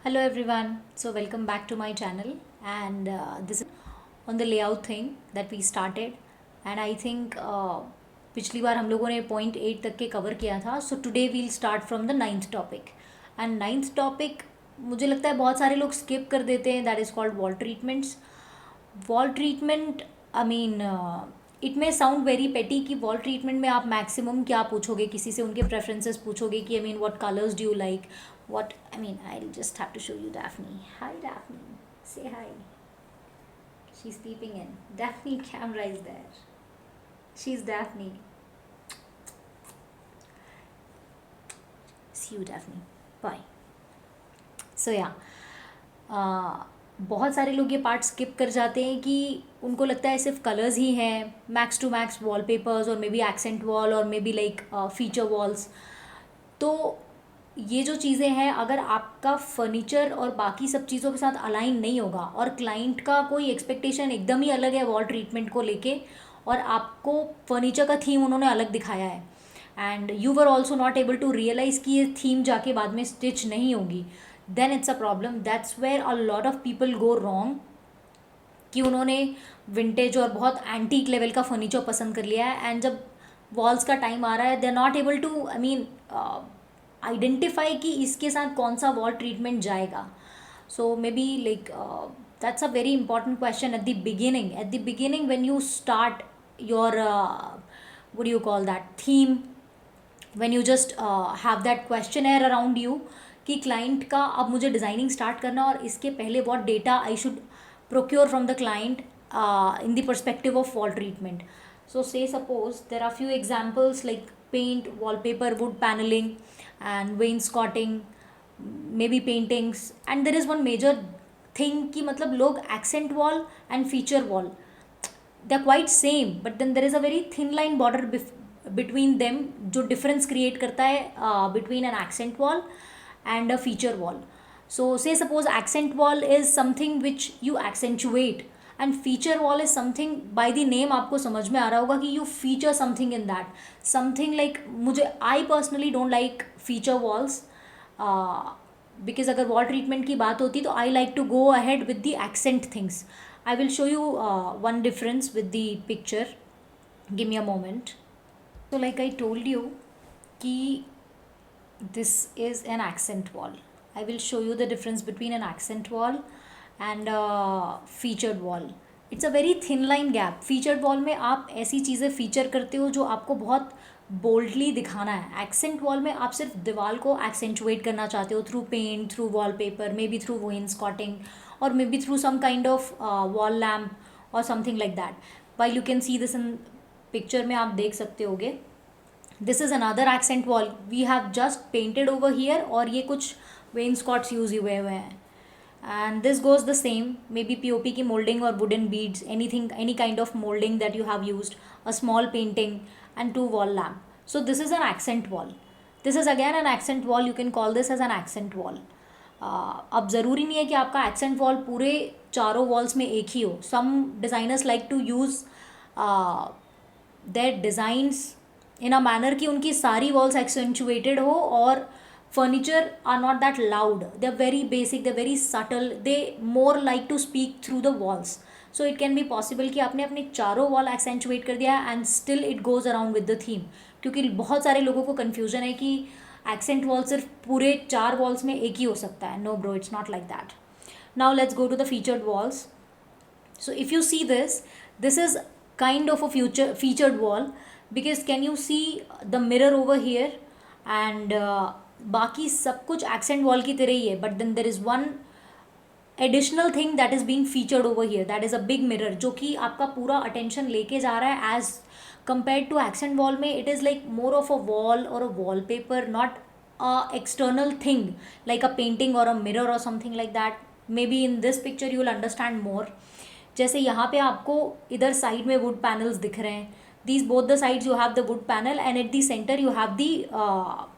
Hello everyone, so welcome back to my channel and this is on the layout thing that we started and I think पिछली बार हम लोगों ने point 8 तक के कवर किया था. So today we'll start from the ninth topic and ninth topic मुझे लगता है बहुत सारे लोग स्किप कर देते हैं. That is called wall treatments. Wall treatment I mean it may sound very पेटी कि वॉल ट्रीटमेंट में आप मैक्सिमम क्या पूछोगे, किसी से उनके प्रेफरेंसेस पूछोगे कि I mean what colours do you like, what I mean, I'll just have to show you Daphne. Hi Daphne, say hi. She's peeping in. Daphne, camera is there. She's Daphne. See you Daphne. Bye. So yeah, बहुत सारे लोग ये part skip कर जाते हैं कि उनको लगता है सिर्फ कलर्स ही हैं, मैक्स टू मैक्स वॉलपेपर्स और मे बी एक्सेंट वॉल और maybe like feature walls. तो ये जो चीज़ें हैं, अगर आपका फर्नीचर और बाकी सब चीज़ों के साथ अलाइन नहीं होगा और क्लाइंट का कोई एक्सपेक्टेशन एकदम ही अलग है वॉल ट्रीटमेंट को लेके और आपको फर्नीचर का थीम उन्होंने अलग दिखाया है and you were also not able to realise कि ये थीम जाके बाद में स्टिच नहीं होगी, then it's a problem. That's where a lot of people go wrong कि उन्होंने विंटेज और बहुत एंटीक लेवल का फर्नीचर पसंद कर लिया है एंड जब वॉल्स का टाइम आ रहा है they are not able to I mean identify कि इसके साथ कौन सा वॉल ट्रीटमेंट जाएगा. So maybe like that's a very important question at the beginning. At the beginning when you start your what do you call that theme, when you just have that questionnaire around you कि client का अब मुझे designing start करना और इसके पहले what data I should procure from the client in the perspective of wall treatment. So say suppose there are few examples like paint, wallpaper, wood paneling and wainscoting, maybe paintings, and there is one major thing कि मतलब लोग accent wall and feature wall they are quite same but then there is a very thin line border between them जो difference create करता है between an accent wall and a feature wall. So say suppose accent wall is something which you accentuate and feature wall is something by the name आपको समझ में आ रहा होगा कि you feature something in that something like. मुझे I personally don't like feature walls because अगर wall treatment की बात होती तो I like to go ahead with the accent things. I will show you one difference with the picture. Give me a moment. So like I told you कि this is an accent wall. I will show you the difference between an accent wall and a featured wall. It's a very thin line gap. Featured wall में आप ऐसी चीज़ें feature करते हो जो आपको बहुत बोल्डली दिखाना है. एक्सेंट वॉल में आप सिर्फ दीवार को एक्सेंचुएट करना चाहते हो through paint, through wallpaper, maybe through wainscoting और maybe through some kind of wall lamp और something like that. While you can see this in picture में आप देख सकते होगे. This is another accent wall we have just painted over here और ये कुछ वेन्सकॉट्स यूज हुए हुए हैं and this goes the same, maybe pop की molding or wooden beads, anything, any kind of molding that you have used, a small painting and two wall lamp. So this is an accent wall. This is again an accent wall. You can call this as an accent wall. अब ज़रूरी नहीं है कि आपका accent wall पूरे चारों walls में एक ही हो. Some designers like to use their designs in a manner कि उनकी सारी walls accentuated हो और furniture are not that loud, they're very basic, they're very subtle, they more like to speak through the walls. So it can be possible कि आपने अपने चारों wall accentuate कर दिया and still it goes around with the theme. क्योंकि बहुत सारे लोगों को confusion है कि accent wall सिर्फ पूरे 4 walls में एक ही हो सकता है. No bro, it's not like that. Now let's go to the featured walls. So if you see this, this is kind of a featured wall because can you see the mirror over here and बाकी सब कुछ accent wall की तरह ही है but then there is one additional thing that is being featured over here, that is a big mirror जो कि आपका पूरा अटेंशन लेके जा रहा है as compare to accent wall में. It is like more of a wall और a wall paper, not a external thing like a painting और अ मिरर और something like that. Maybe in this picture you will understand more. जैसे यहाँ पे आपको इधर side में would panels दिख रहे हैं. These both the sides you have the wood panel and at the centre you have the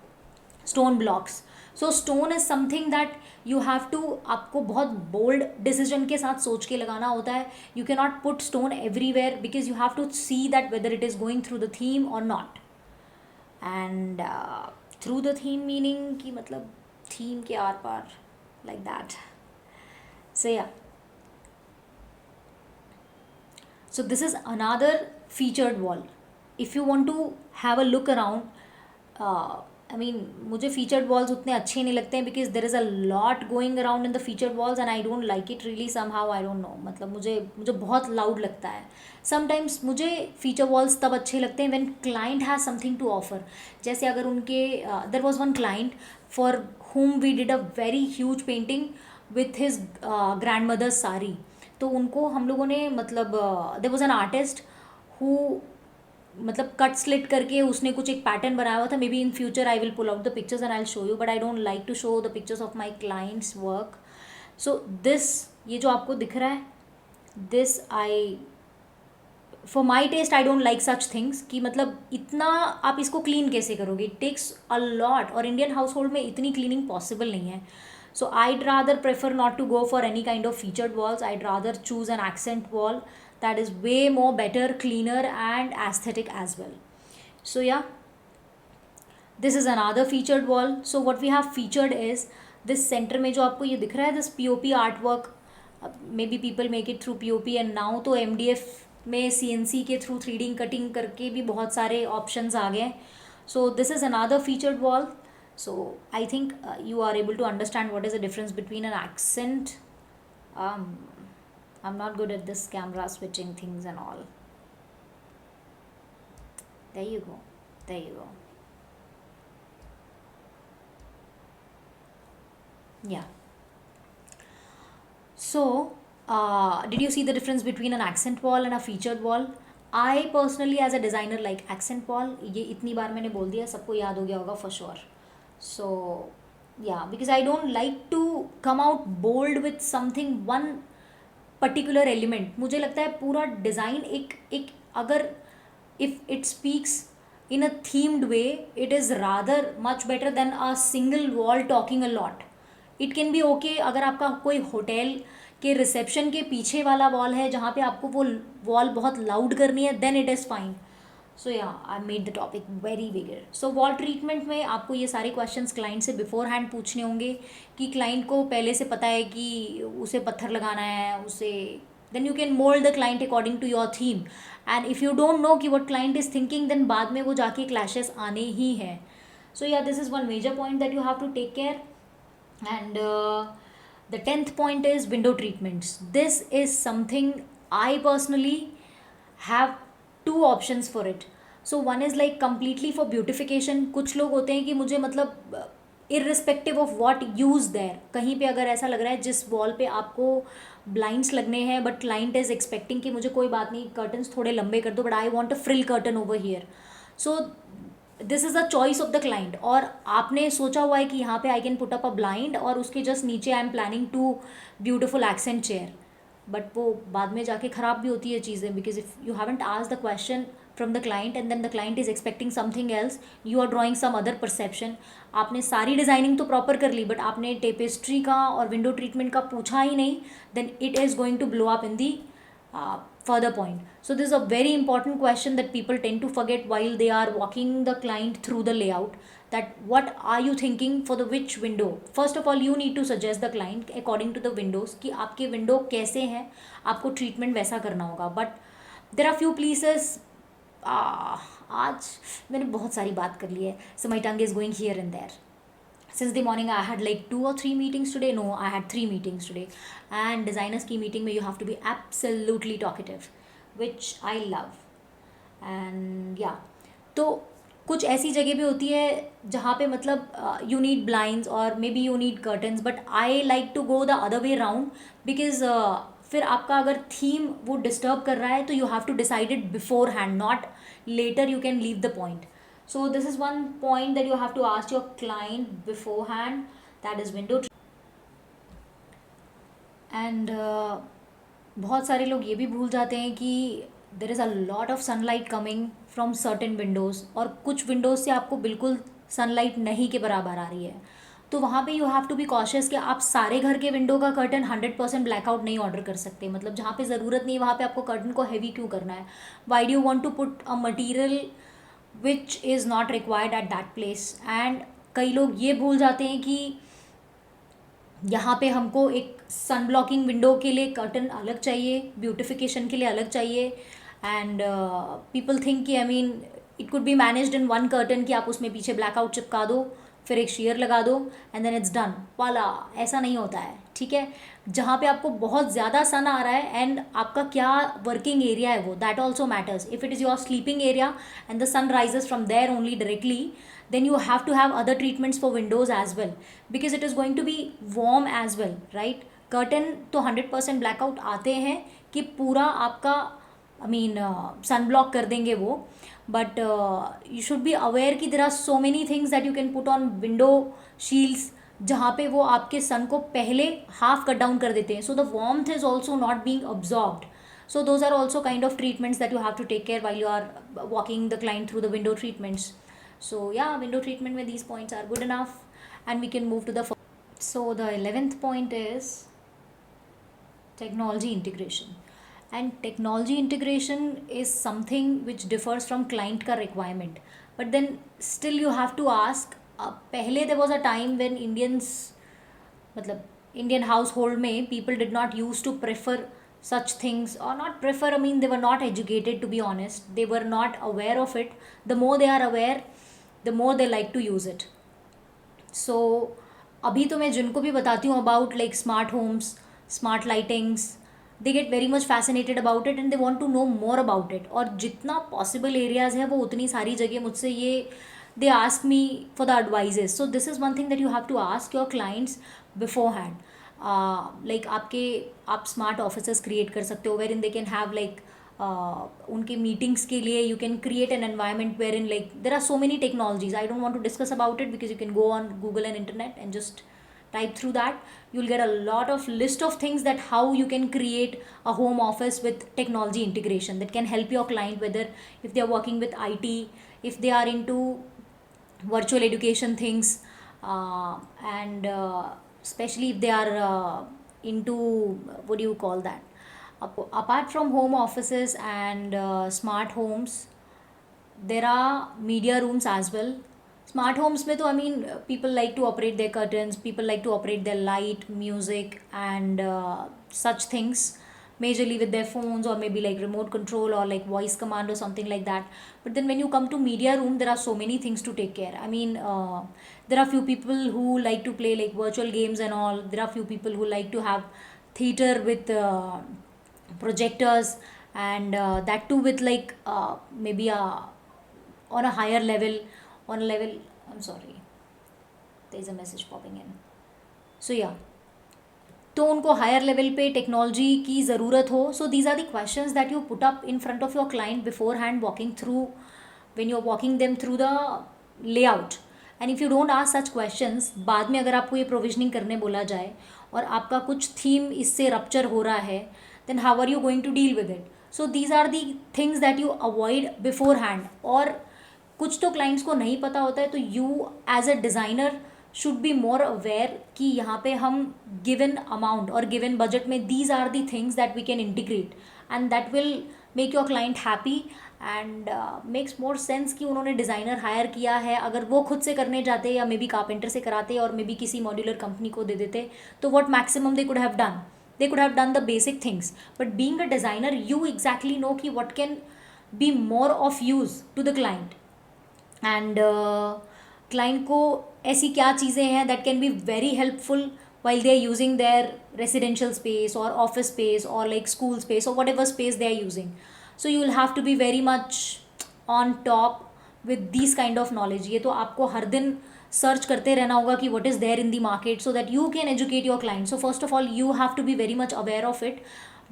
stone blocks. So stone is something that you have to, आपको बहुत बोल्ड डिसीजन के साथ सोच के लगाना होता है. You can not put stone everywhere because you have to see that whether it is going through the theme और नॉट. And through the theme meaning कि मतलब थीम के आर पार like that. So yeah, so this is another featured wall. If you want to have a look around, I mean मुझे featured walls उतने अच्छे नहीं लगते हैं because there is a lot going around in the featured walls and I don't like it really somehow, I don't know, मतलब मुझे मुझे बहुत लाउड लगता है समटाइम्स. मुझे फीचर वॉल्स तब अच्छे लगते हैं when client has something to offer. जैसे अगर उनके there was one client for whom we did a very huge painting with his grandmother's sari. तो उनको हम लोगों ने मतलब there was an artist who मतलब कट स्लिट करके उसने कुछ एक पैटर्न बनाया हुआ था. Maybe in future I will pull out the pictures and I will show you, but I don't like to show the pictures of my clients work. So this, ये जो आपको दिख रहा है, this I for my taste I don't like such things कि मतलब इतना आप इसको क्लीन कैसे करोगे. इट टेक्स अ लॉट और इंडियन हाउस होल्ड में इतनी क्लीनिंग पॉसिबल नहीं है. So I'd rather prefer not to go for any kind of featured walls. I'd rather choose an accent wall that is way more better, cleaner and aesthetic as well. So yeah, this is another featured wall. So what we have featured is this center में जो आपको ये दिख रहा है, this POP artwork. Maybe people make it through POP and now तो MDF में CNC के through 3D cutting करके भी बहुत सारे options आ गए. So this is another featured wall. So I think you are able to understand what is the difference between an accent. um, I'm not good at this camera switching things and all. There you go, there you go. Yeah, so did you see the difference between an accent wall and a featured wall? I personally as a designer like accent wall. ये इतनी बार मैंने बोल दिया, सबको याद हो गया होगा for sure. So yeah, because I don't like to come out bold with something, one particular element. मुझे लगता है पूरा डिज़ाइन एक अगर if it speaks in a themed way, it is rather much better than a single wall talking a lot. It can be okay अगर आपका कोई hotel के रिसेप्शन के पीछे वाला वॉल है जहाँ पे आपको वो वॉल बहुत लाउड करनी है, then it is fine. सो या I made the topic very bigger. So wall treatment में आपको ये सारे क्वेश्चंस क्लाइंट से बिफोर हैंड पूछने होंगे कि क्लाइंट को पहले से पता है कि उसे पत्थर लगाना है, उसे then you can mould the client according to your theme. And if you don't know कि what client is thinking, then बाद में वो जाके क्लैशेस आने ही हैं. सो या this is one major point that you have to take care. And the 10th point is window treatments. This is something I personally have two options for it. So one is like completely for beautification. कुछ लोग होते हैं कि मुझे मतलब irrespective of what use there, कहीं पे अगर ऐसा लग रहा है जिस वॉल पे आपको ब्लाइंड्स लगने हैं बट क्लाइंट इज एक्सपेक्टिंग कि मुझे कोई बात नहीं, कर्टन्स थोड़े लंबे कर दो but I want a frill curtain over here. So this is a choice of the client. और आपने सोचा हुआ है कि यहाँ पे I can put up a blind और उसके जस्ट नीचे I am planning to beautiful accent chair. बट वो बाद में जाके ख़राब भी होती है चीज़ें, because if you haven't asked the question from the client and then the client is expecting something else, you are drawing some other perception. आपने सारी डिज़ाइनिंग तो प्रॉपर कर ली बट आपने टेपेस्ट्री का और विंडो ट्रीटमेंट का पूछा ही नहीं, then it is going to blow up in the further point. So this is a very important question that people tend to forget while they are walking the client through the layout, that what are you thinking for the which window. First of all you need to suggest the client according to the windows कि आपके window कैसे हैं, आपको treatment वैसा करना होगा. But there are few places, आज मैंने बहुत सारी बात कर ली है, so my tongue is going here and there. Since the morning I had like 2 or 3 meetings today. No, I had 3 meetings today. And designers की meeting में you have to be absolutely talkative, which I love. And yeah, तो कुछ ऐसी जगह भी होती है जहाँ पे मतलब यू नीड ब्लाइंड्स और maybe you need curtains, but I like to go the other way round. Because फिर आपका अगर थीम वो डिस्टर्ब कर रहा है तो you have to decide it beforehand, not later you can leave the point. So this is one point that you have to ask your client beforehand, that is window. And बहुत सारे लोग ये भी भूल जाते हैं कि there is a lot of sunlight coming from certain windows और कुछ windows से आपको बिल्कुल sunlight नहीं के बराबर आ रही है. तो वहाँ पे you have to be cautious कि आप सारे घर के विंडो का कर्टन 100% ब्लैकआउट नहीं ऑर्डर कर सकते. मतलब जहाँ पे ज़रूरत नहीं वहाँ पे आपको कर्टन को हैवी क्यों करना है. Why do you want to put a material which is not required at that place. And कई लोग ये भूल जाते हैं कि यहाँ पे हमको एक सन ब्लॉकिंग विंडो के लिए कर्टन अलग चाहिए, ब्यूटिफिकेशन के लिए अलग चाहिए। एंड पीपल थिंक कि I mean it could be managed in one curtain, कि आप उसमें पीछे ब्लैकआउट चिपका दो, फिर एक शेयर लगा दो एंड देन इट्स डन वाला। ऐसा नहीं होता है, ठीक है। जहाँ पे आपको बहुत ज़्यादा सन आ रहा है एंड आपका क्या वर्किंग एरिया है वो, that also matters. If it is your sleeping area and the sun rises from there only directly, then you have to have other treatments for windows as well, because it is going to be warm as well, right? Curtain तो 100% blackout आते हैं कि पूरा आपका I mean sun block कर देंगे वो, but you should be aware कि there are so many things that you can put on window shields, जहाँ पे वो आपके सन को पहले हाफ कट डाउन कर देते हैं, so the warmth is also not being absorbed. So those are also kind of treatments that you have to take care while you are walking the client through the window treatments. So yeah, window treatment with these points are good enough, and we can move to the so the 11th point is technology integration. And technology integration is something which differs from client ka requirement, but then still you have to ask, पहले there was a time when मतलब Indian household में people did not used to prefer such things, or not prefer, I mean they were not educated, to be honest, they were not aware of it. The more they are aware, the more they like to use it. So अभी तो मैं जिनको भी बताती हूँ about like smart homes, smart lightings, they get very much fascinated about it and they want to know more about it. और जितना possible areas है वो उतनी सारी जगह मुझसे ये they ask me for the advices. So this is one thing that you have to ask your clients beforehand. Like आप स्मार्ट ऑफिसेस क्रिएट कर सकते हो wherein they can have like उनके मीटिंग्स के लिए you can create an environment wherein like there are so many technologies. I don't want to discuss about it because you can go on Google and internet and just type through that. You'll get a lot of list of things that how you can create a home office with technology integration that can help your client, whether if they are working with IT, if they are into virtual education things, and especially if they are into what do you call that, apart from home offices and smart homes, there are media rooms as well. Smart homes में तो I mean people like to operate their curtains, people like to operate their light, music and such things majorly with their phones, or maybe like remote control or like voice command or something like that. But then when you come to media room, there are so many things to take care. I mean there are few people who like to play like virtual games and all. There are few people who like to have theater with projectors, and that too with like maybe on a higher level, on a level, I'm sorry, there is a message popping in. So yeah, तो उनको higher level पे technology की ज़रूरत हो. So these are the questions that you put up in front of your client beforehand walking through, when you are walking them through the layout. And if you don't ask such questions, बाद में अगर आपको ये provisioning करने बोला जाए और आपका कुछ थीम इससे रप्चर हो रहा है, then how are you going to deal with it. So these are the things that you avoid beforehand. और कुछ तो क्लाइंट्स को नहीं पता होता है, तो you as a designer should be more aware कि यहाँ पे हम गिवन अमाउंट और गिवन बजट में these are the things that we can integrate, and that will make your client happy and makes more sense कि उन्होंने designer higher किया है. अगर वो खुद से करने जाते या मे बी कारपेंटर से कराते और मे बी किसी मॉड्यूलर कंपनी को दे देते, तो what maximum they could have done, they could have done the basic things. But being a designer, you exactly know ki what can be more of use to the client, and client को ऐसी क्या चीज़ें हैं that can be very helpful while they are using their residential space or office space or like school space or whatever space they are using. So you will have to be very much on top with these kind of knowledge. ये तो आपको हर दिन search करते रहना होगा कि what is there in the market so that you can educate your client. So first of all you have to be very much aware of it.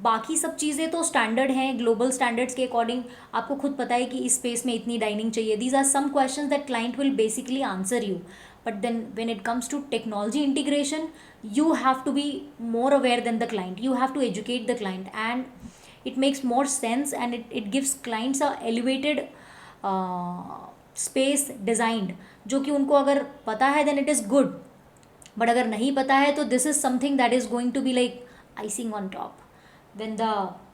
बाकी सब चीज़ें तो स्टैंडर्ड हैं, ग्लोबल स्टैंडर्ड्स के अकॉर्डिंग आपको खुद पता है कि इस स्पेस में इतनी डाइनिंग चाहिए. These are some questions that client will basically answer you. But then when it comes to technology integration, you have to be more aware than the client. You have to educate the client, and it makes more sense, and it gives clients a elevated space designed, जो कि उनको अगर पता है then it is good, but अगर नहीं पता है तो this is something that is going to be like icing on top when the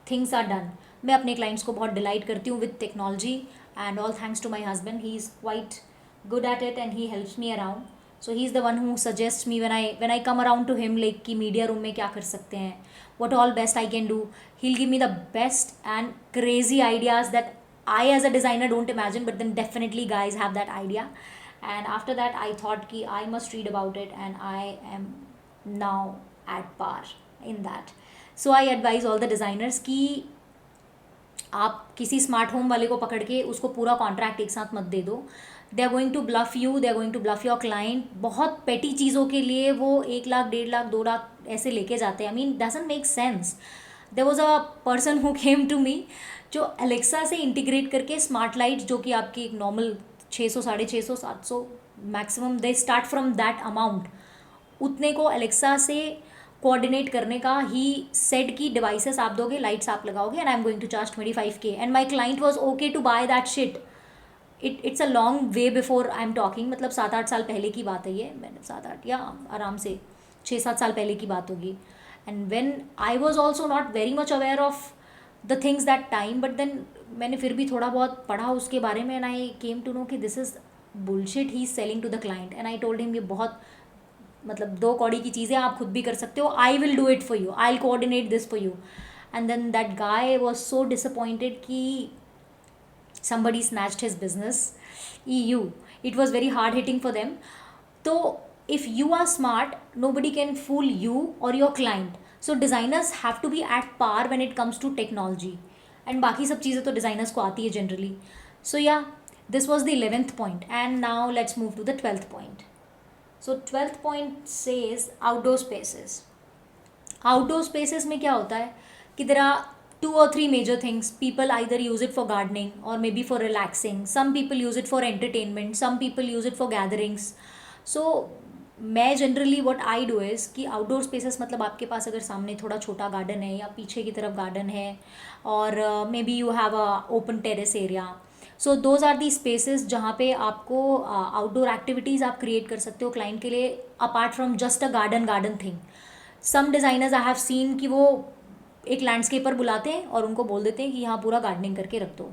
things are done. मैं अपने clients को बहुत डिलाइट करती हूँ with technology, and all thanks to my husband. He is quite good at it and he helps me around. So he is the one who suggest me when I come around two him, like कि media room में क्या कर सकते हैं, what all best I can do. He'll give me the best and crazy ideas that I as a designer don't imagine, but then definitely guys have that idea. And after that I thought ki I must read about it, and I am now at par in that. So I advise all the designers कि आप किसी smart home वाले को पकड़ के उसको पूरा contract एक साथ मत दे दो. They are going to bluff you, they are going to bluff your client. बहुत पेटी चीज़ों के लिए वो 1 लाख 1.5 लाख 2 लाख ऐसे लेके जाते हैं. I mean doesn't make sense. There was a person who came to me जो अलेक्सा से इंटीग्रेट करके स्मार्ट लाइट, जो कि आपकी एक normal 600 650 700 maximum they start from that amount, उतने को अलेक्सा से कोऑर्डिनेट करने का ही सेड की डिवाइसेस आप दोगे, लाइट्स आप लगाओगे, and I am going to charge 25K. And my client was okay to buy that shit. It's a long way before I am talking. मतलब 7-8 साल पहले की बात है ये. मैंने 7-8 या आराम से 6-7 साल पहले की बात होगी. And when I was also not very much aware of the things that time, but then मैंने फिर भी थोड़ा बहुत पढ़ा उसके बारे में, and I came to know कि this is bullshit he is selling to the client. And I told him ये बहुत मतलब 2 कौड़ी की चीज़ें आप खुद भी कर सकते हो. I will do it for you, I will coordinate this for you. And then that guy was so disappointed कि somebody snatched his business. EU, it was very hard hitting for them. So if you are smart, nobody can fool you or your client. So designers have to be at par when it comes to technology, and बाकी सब चीज़ें तो designers को आती है generally. So yeah, this was the 11th point, and now let's move to the 12th point. So 12th point says outdoor spaces. Outdoor spaces में क्या होता है कि there are 2 or 3 major things. People either use it for gardening or maybe for relaxing. Some people use it for entertainment. Some people use it for gatherings. So मैं generally what I do is कि outdoor spaces मतलब आपके पास अगर सामने थोड़ा छोटा garden है या पीछे की तरफ गार्डन है, और maybe you have a open terrace area. So those are the spaces जहाँ पे आपको आउटडोर एक्टिविटीज़ आप क्रिएट कर सकते हो क्लाइंट के लिए, apart from just a garden thing. Some designers I have seen कि वो एक लैंडस्केपर बुलाते हैं और उनको बोल देते हैं कि यहाँ पूरा गार्डनिंग करके रख दो.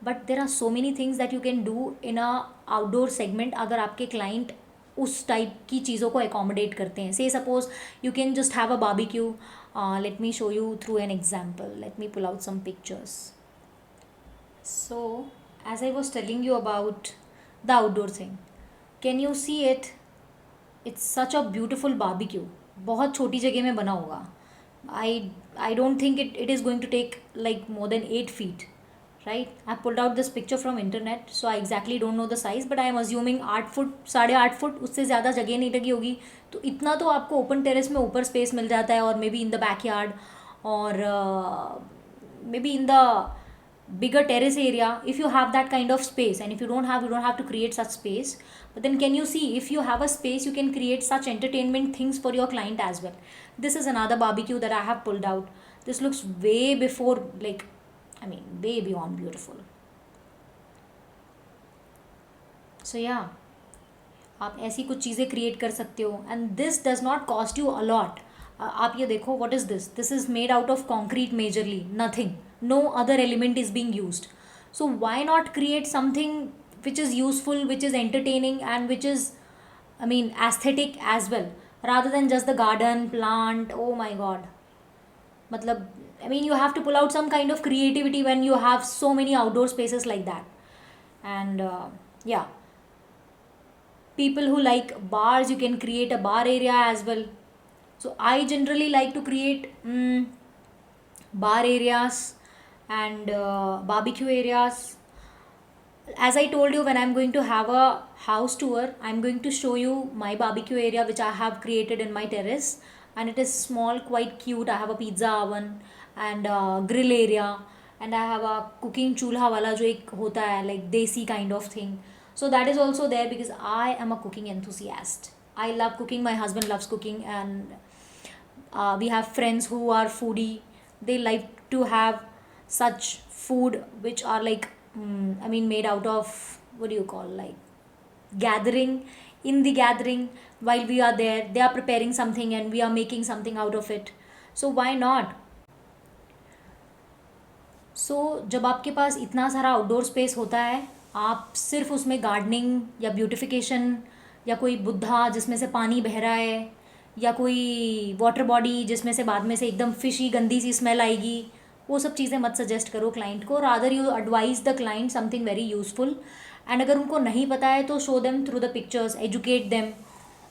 But there are so many things that you can do in a outdoor segment अगर आपके क्लाइंट उस टाइप की चीज़ों को एकोमोडेट करते हैं. Say suppose you can just have a barbecue. Let me show you through an example. Let me pull out some pictures. So as I was telling you about the outdoor thing, can you see it? It's such a beautiful barbecue. बहुत छोटी जगह में बना होगा. I don't think it is going to take like more than 8 feet, right? I pulled out this picture from internet, so I exactly don't know the size, but I am assuming 8 foot 8.5 foot, उससे ज़्यादा जगह नहीं लगी होगी. तो इतना तो आपको ओपन टेरेस में ऊपर स्पेस मिल जाता है, और maybe in the backyard, और maybe in the bigger terrace area if you have that kind of space. And if you don't have to create such space. But then can you see, if you have a space, you can create such entertainment things for your client as well. This is another barbecue that I have pulled out. This looks way before, like, I mean way beyond beautiful. So yeah, आप ऐसी कुछ चीज़ें create कर सकते हो, and this does not cost you a lot. आप ये देखो, what is this? This is made out of concrete majorly, nothing, no other element is being used. So why not create something which is useful, which is entertaining, and which is, I mean, aesthetic as well, rather than just the garden plant. Oh my god, matlab, I mean, you have to pull out some kind of creativity when you have so many outdoor spaces like that. And yeah, people who like bars, you can create a bar area as well. So I generally like to create bar areas and barbecue areas. As I told you, when I'm going to have a house tour, I'm going to show you my barbecue area which I have created in my terrace, and it is small, quite cute. I have a pizza oven and a grill area, and I have a cooking chulha wala jo ek hota hai, like desi kind of thing. So that is also there because I am a cooking enthusiast. I love cooking, my husband loves cooking, and we have friends who are foodie. They like to have such food which are like I mean made out of, what do you call, like gathering. In the gathering, while we are there, they are preparing something and we are making something out of it. So why not? So जब आपके पास इतना सारा outdoor space होता है, आप सिर्फ उसमें gardening या ब्यूटिफिकेशन या कोई बुद्धा जिसमें से पानी बह रहा है, या कोई वाटर बॉडी जिसमें से बाद में से एकदम फिशी गंदी सी स्मेल आएगी, वो सब चीज़ें मत सजेस्ट करो क्लाइंट को. Rather you advise the client something very useful. And अगर उनको नहीं पता है तो show them through the pictures, educate them.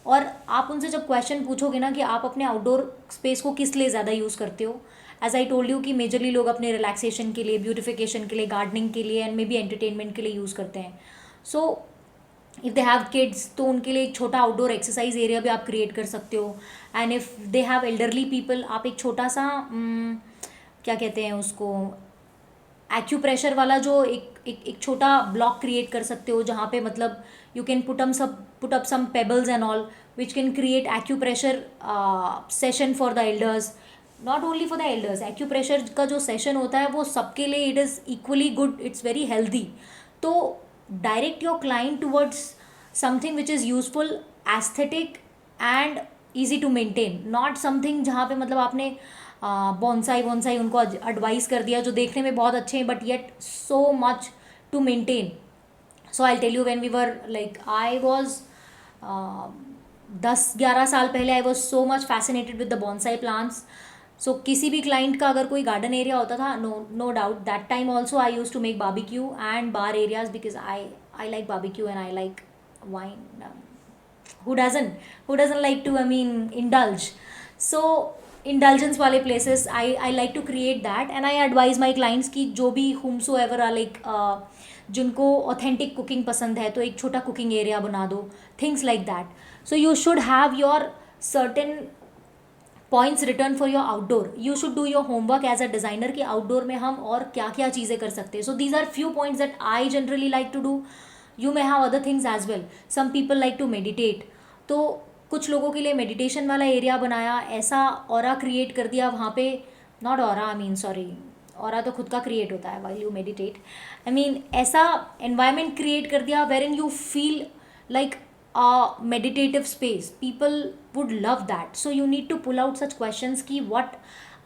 और आप उनसे जब क्वेश्चन पूछोगे ना कि आप अपने आउटडोर स्पेस को किस लिए ज़्यादा यूज़ करते हो, एज आई टोल्ड यू कि मेजरली लोग अपने रिलैक्सेशन के लिए, ब्यूटिफिकेशन के लिए, गार्डनिंग के लिए एंड मे बी एंटरटेनमेंट के लिए यूज़ करते हैं. So if they have kids तो उनके लिए एक छोटा आउटडोर एक्सरसाइज एरिया भी आप क्रिएट कर सकते हो. And if they have elderly people, आप एक छोटा सा क्या कहते हैं उसको, एक्यूप्रेशर वाला जो एक छोटा ब्लॉक क्रिएट कर सकते हो, जहाँ पे मतलब you can put up some pebbles and all which can create acupressure session for the elders. Not only for the elders, acupressure का जो सेशन होता है वो सबके लिए it is equally good, it's very healthy. तो direct your client towards something which is useful, aesthetic and easy to maintain. Not something जहाँ पे मतलब आपने बॉन्साई वॉन्साई उनको एडवाइस कर दिया जो देखने में बहुत अच्छे हैं but yet so much to maintain. So I tell you when we were like I was 10-11 साल पहले I was so much fascinated with the bonsai plants. सो किसी भी क्लाइंट का अगर कोई गार्डन एरिया होता था, no doubt that time also I use to make barbecue and bar areas because I like barbecue and I like wine. Who doesn't like to, I mean, indulge. So indulgence वाले places I like to create that, and I advise my clients कि जो भी whomsoever are like जिनको authentic cooking पसंद है तो एक छोटा cooking area बना दो, things like that. So you should have your certain points written for your outdoor. You should do your homework as a designer कि outdoor में हम और क्या क्या चीज़ें कर सकते हैं. So these are few points that I generally like to do. You may have other things as well. Some people like to meditate. तो कुछ लोगों के लिए मेडिटेशन वाला एरिया बनाया, ऐसा ऑरा क्रिएट कर दिया वहाँ पे. Not aura, I mean sorry, aura तो खुद का क्रिएट होता है while you meditate. I mean ऐसा एनवायरनमेंट क्रिएट कर दिया wherein you feel like a meditative space. People would love that. So you need to pull out such questions कि what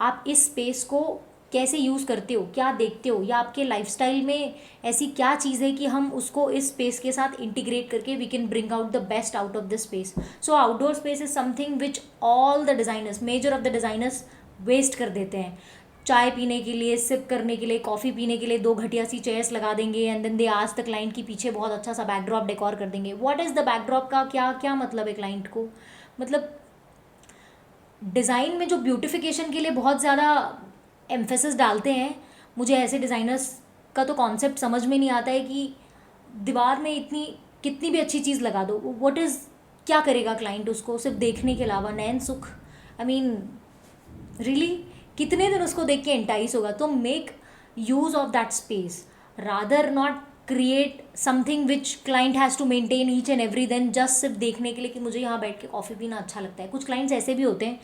आप इस स्पेस को कैसे यूज़ करते हो, क्या देखते हो, या आपके लाइफस्टाइल में ऐसी क्या चीज़ है कि हम उसको इस स्पेस के साथ इंटीग्रेट करके we can bring out the best out of this space. So outdoor space is something which all the designers, major of the designers waste कर देते हैं. चाय पीने के लिए, सिप करने के लिए, कॉफ़ी पीने के लिए 2 घटिया सी चेयर्स लगा देंगे and then they ask the client की पीछे बहुत अच्छा सा बैकड्रॉप डेकोर कर देंगे. व्हाट इज़ द बैकड्रॉप का क्या क्या मतलब है क्लाइंट को? मतलब डिज़ाइन में जो ब्यूटिफिकेशन के लिए बहुत ज़्यादा एम्फेसिस डालते हैं, मुझे ऐसे डिज़ाइनर्स का तो कॉन्सेप्ट समझ में नहीं आता है कि दीवार में इतनी कितनी भी अच्छी चीज़ लगा दो, व्हाट इज़, क्या करेगा क्लाइंट उसको सिर्फ देखने के अलावा? नैन सुख, आई मीन रियली कितने दिन उसको देख के एंटाइस होगा? तो make use of that space, rather not create something which client has to maintain each and every then just सिर्फ देखने के लिए कि मुझे यहाँ बैठ के कॉफ़ी पीना अच्छा लगता है. कुछ क्लाइंट्स ऐसे भी होते हैं,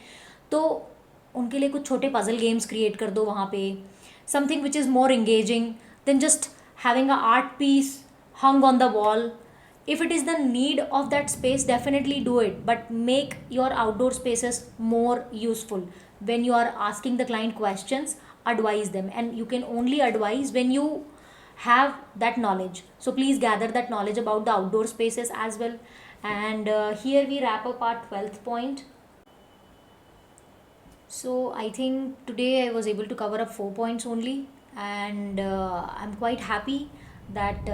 तो उनके लिए कुछ छोटे पजल गेम्स क्रिएट कर दो वहाँ पे, something which is more engaging than just having a art piece hung on the wall. If it is the need of that space, definitely do it, but make your outdoor spaces more useful. When you are asking the client questions, advise them, and you can only advise when you have that knowledge. So please gather that knowledge about the outdoor spaces as well. And here we wrap up our 12th point. So I think today I was able to cover up 4 points only, and I'm quite happy that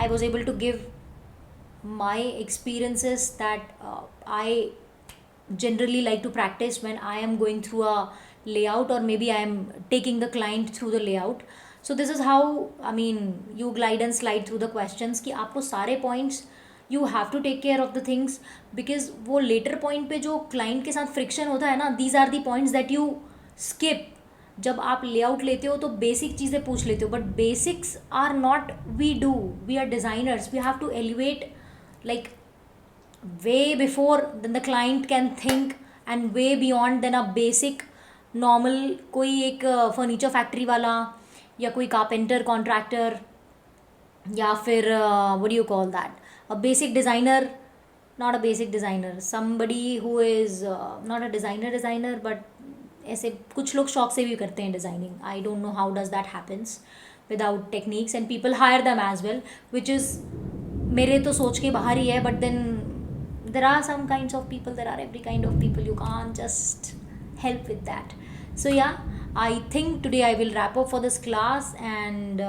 I was able to give my experiences that I generally like to practice when I am going through a layout, or maybe I am taking the client through the layout. So this is how, I mean, you glide and slide through the questions कि आपको सारे points you have to take care of the things, because वो later point पे जो client के साथ friction होता है ना, these are the points that you skip. जब आप लेआउट लेते हो तो बेसिक चीज़ें पूछ लेते हो, but basics are not we are designers, we have to elevate like way before than the client can think, and way beyond than a basic normal कोई एक फर्नीचर फैक्ट्री वाला या कोई कारपेंटर कॉन्ट्रैक्टर या फिर what do you call that, a basic designer, not a basic designer, somebody who is not a designer but ऐसे कुछ लोग शौक से भी करते हैं designing. I don't know how does that happens without techniques, and people hire them as well, which is मेरे तो सोच के बाहर ही है, but then there are some kinds of people, there are every kind of people, you can't just help with that. So yeah, I think today I will wrap up for this class, and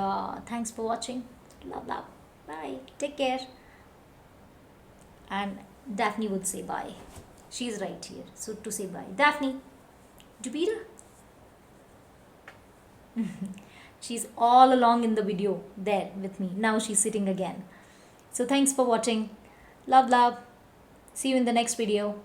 thanks for watching. Love, bye, take care. And Daphne would say bye, she's right here, so to say bye, Daphne, Jupiter. She's all along in the video there with me, now she's sitting again. So thanks for watching. Love, see you in the next video.